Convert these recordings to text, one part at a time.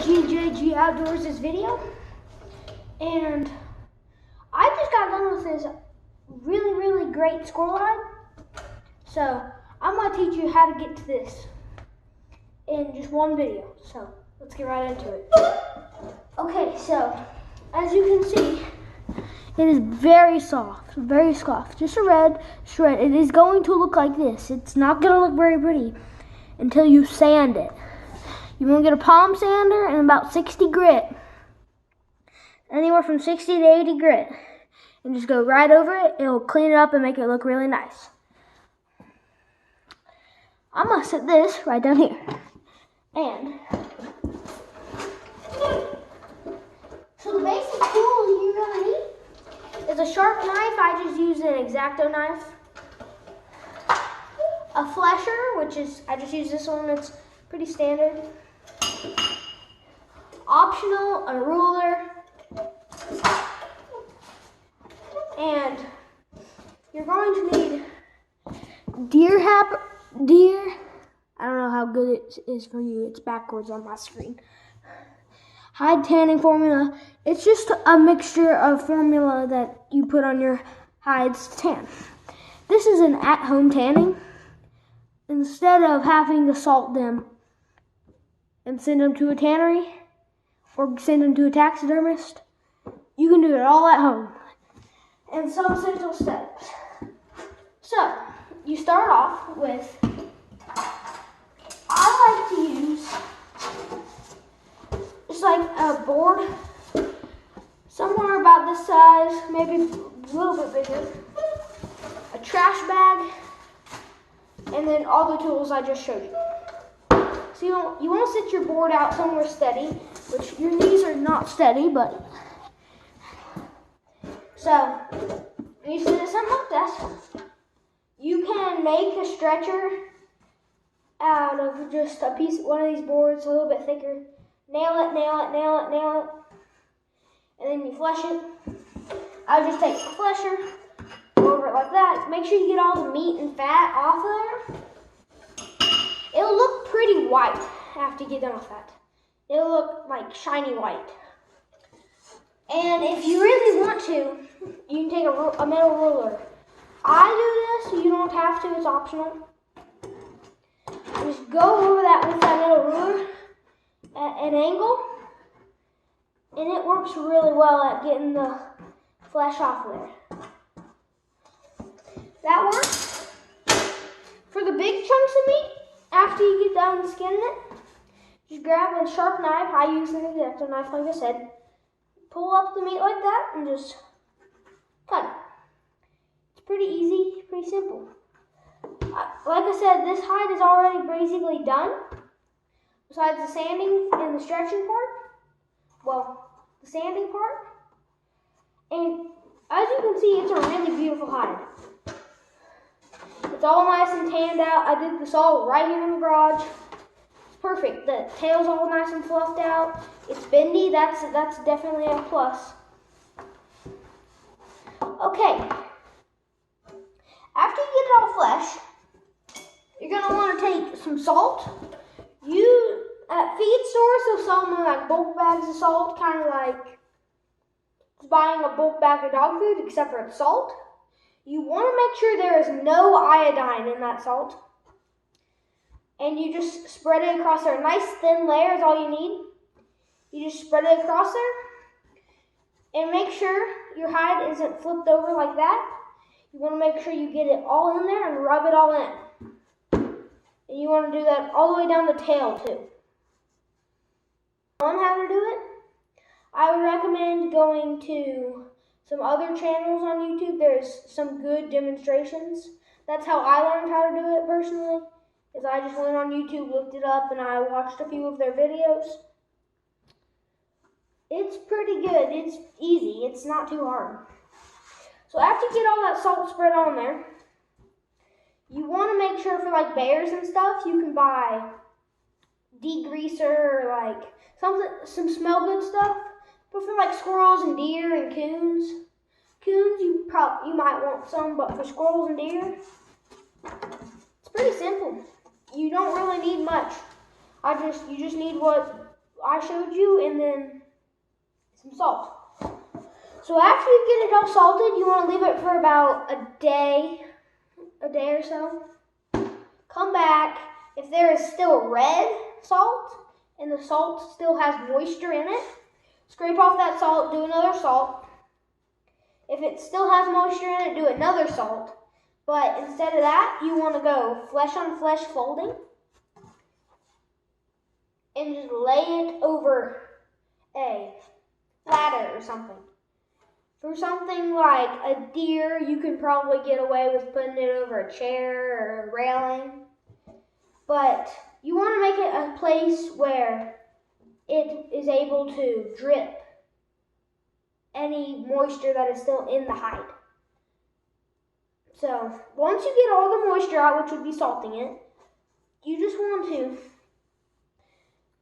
GJG Outdoors this video, and I just got done with this really great squirrel hide. So I'm going to teach you how to get to this in just one video. So let's get right into it. Okay, so as you can see, it is very soft, just a red shred. It is going to look like this. It's not going to look very pretty until you sand it. You want to get a palm sander and about 60 grit, anywhere from 60 to 80 grit, and just go right over it. It'll clean it up and make it look really nice. I'm going to set this right down here. And so the basic tools you're going to need is a sharp knife. I just use an X-Acto knife. A flesher, which is, I just use this one, it's pretty standard. Optional, a ruler. And you're going to need I don't know how good it is for you. It's backwards on my screen. Hide tanning formula. It's just a mixture of formula that you put on your hides to tan. This is an at-home tanning. Instead of having to salt them and send them to a tannery or send them to a taxidermist, you can do it all at home. And some essential steps. So, you start off with, I like to use just like a board, somewhere about this size, maybe a little bit bigger, a trash bag, and then all the tools I just showed you. So you want to sit your board out somewhere steady, which your knees are not steady, but so you sit at something like this. You can make a stretcher out of just a piece, one of these boards, a little bit thicker. Nail it, and then you flesh it. I just take the flesher, go over it like that. Make sure you get all the meat and fat off there. It'll look pretty white after you get done with that. It'll look like shiny white. And if you really want to, you can take a metal ruler. I do this, you don't have to, it's optional. Just go over that with that metal ruler at an angle, and it works really well at getting the flesh off there. That works. For the big chunks of meat, after you get done skinning it, just grab a sharp knife. I use an X-Acto knife, like I said. Pull up the meat like that and just cut it. It's pretty easy, pretty simple. Like I said, this hide is already basically done. Besides the sanding and the stretching part. Well, the sanding part. And as you can see, it's a really beautiful hide. It's all nice and tanned out. I did this all right here in the garage. It's perfect. The tail's all nice and fluffed out. It's bendy. That's definitely a plus. Okay. After you get it all flesh, you're going to want to take some salt. At feed stores, they'll sell them in like bulk bags of salt, kind of like buying a bulk bag of dog food, except for it's salt. You want to make sure there is no iodine in that salt. And you just spread it across there. A nice thin layer is all you need. You just spread it across there. And make sure your hide isn't flipped over like that. You want to make sure you get it all in there and rub it all in. And you want to do that all the way down the tail too. On how to do it, I would recommend going to some other channels on YouTube. There's some good demonstrations. That's how I learned how to do it personally, is I just went on YouTube, looked it up, and I watched a few of their videos. It's pretty good. It's easy. It's not too hard. So after you get all that salt spread on there, you want to make sure for like bears and stuff, you can buy degreaser or like some smell good stuff. But for like squirrels and deer and coons you might want some, but for squirrels and deer, it's pretty simple. You don't really need much. You just need what I showed you, and then some salt. So after you get it all salted, you want to leave it for about a day or so. Come back. If there is still red salt and the salt still has moisture in it, scrape off that salt, do another salt. If it still has moisture in it, do another salt. But instead of that, you want to go flesh on flesh folding and just lay it over a ladder or something. For something like a deer, you can probably get away with putting it over a chair or a railing. But you want to make it a place where it is able to drip any moisture that is still in the hide. So once you get all the moisture out, which would be salting it, you just want to,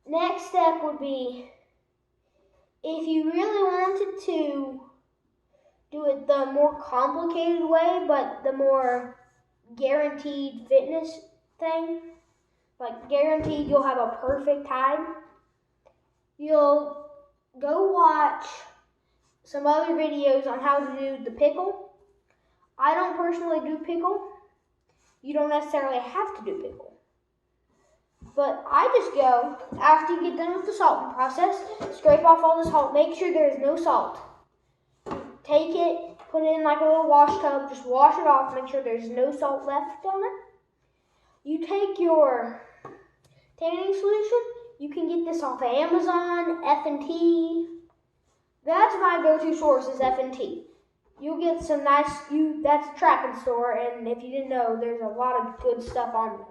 next step would be, if you really wanted to do it the more complicated way, but the more guaranteed fitness thing, like guaranteed you'll have a perfect hide, you'll go watch some other videos on how to do the pickle. I don't personally do pickle. You don't necessarily have to do pickle. But I just go, after you get done with the salting process, scrape off all the salt, make sure there is no salt. Take it, put it in like a little wash tub, just wash it off, make sure there's no salt left on it. You take your tanning solution, you can get this off of Amazon, F&T. That's my go-to source is F&T. You'll get some nice, that's a Trapping store, and if you didn't know, there's a lot of good stuff on there.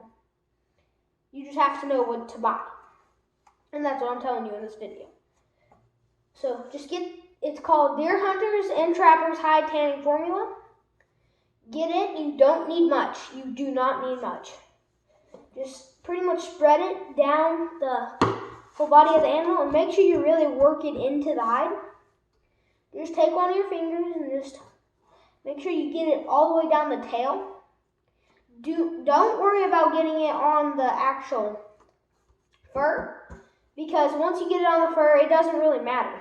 You just have to know what to buy. And that's what I'm telling you in this video. So just it's called Deer Hunters and Trappers Hide Tanning Formula. Get it, you don't need much. You do not need much. Just pretty much spread it down the whole body of the animal and make sure you really work it into the hide. Just take one of your fingers and just make sure you get it all the way down the tail. Don't worry about getting it on the actual fur, because once you get it on the fur, it doesn't really matter.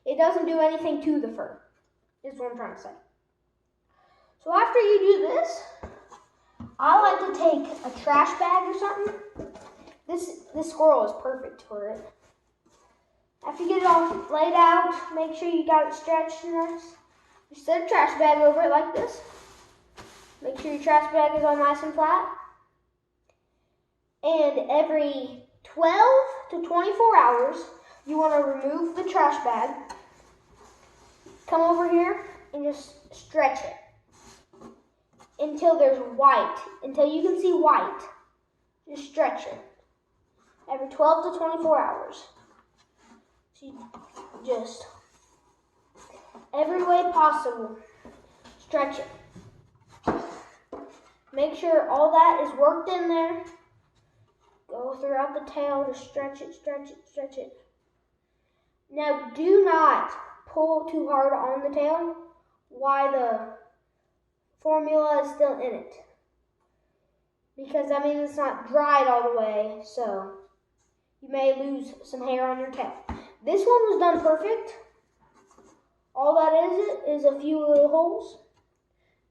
It doesn't do anything to the fur, is what I'm trying to say. So after you do this, I like to take a trash bag or something. This squirrel is perfect for it. After you get it all laid out, make sure you got it stretched nice. Just set a trash bag over it like this. Make sure your trash bag is all nice and flat. And every 12 to 24 hours, you want to remove the trash bag. Come over here and just stretch it until there's white, until you can see white. Just stretch it every 12 to 24 hours. So you just, every way possible, stretch it. Make sure all that is worked in there. Go throughout the tail, just stretch it, stretch it, stretch it. Now do not pull too hard on the tail while the formula is still in it. Because that means it's not dried all the way, so you may lose some hair on your tail. This one was done perfect. All that is a few little holes.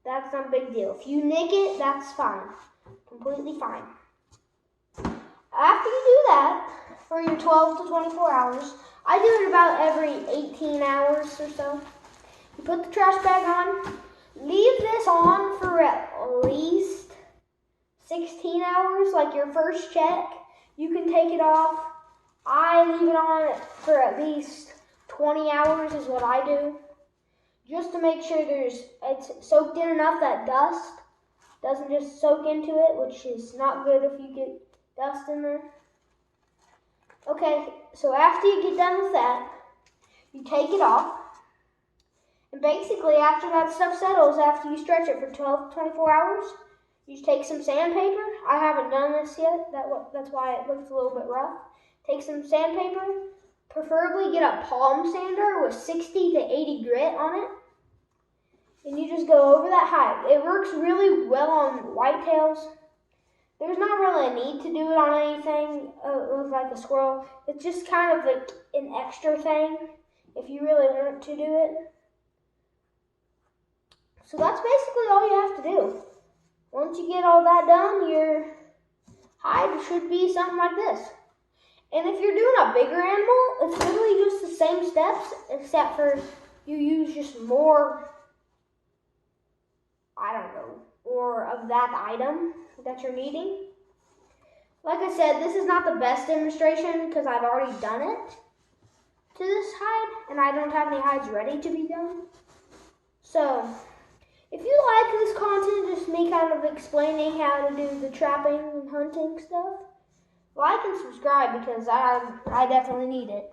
That's not a big deal. If you nick it, that's fine. Completely fine. After you do that, for your 12 to 24 hours, I do it about every 18 hours or so. You put the trash bag on. Leave this on for at least 16 hours, like your first check. You can take it off. I leave it on for at least 20 hours is what I do. Just to make sure it's soaked in enough that dust doesn't just soak into it, which is not good if you get dust in there. Okay, so after you get done with that, you take it off. And basically, after that stuff settles, after you stretch it for 12 to 24 hours, you just take some sandpaper. I haven't done this yet. That's why it looks a little bit rough. Take some sandpaper. Preferably get a palm sander with 60 to 80 grit on it. And you just go over that hide. It works really well on whitetails. There's not really a need to do it on anything with like a squirrel. It's just kind of like an extra thing if you really want to do it. So that's basically all you have to do. Once you get all that done, your hide should be something like this. And if you're doing a bigger animal, it's literally just the same steps, except for you use just more, I don't know, or of that item that you're needing. Like I said, this is not the best demonstration because I've already done it to this hide, and I don't have any hides ready to be done. So, if you like this content, just me kind of explaining how to do the trapping and hunting stuff, like and subscribe because I definitely need it.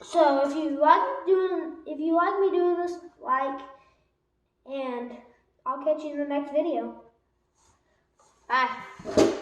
So if you like me doing this, like, and I'll catch you in the next video. Bye.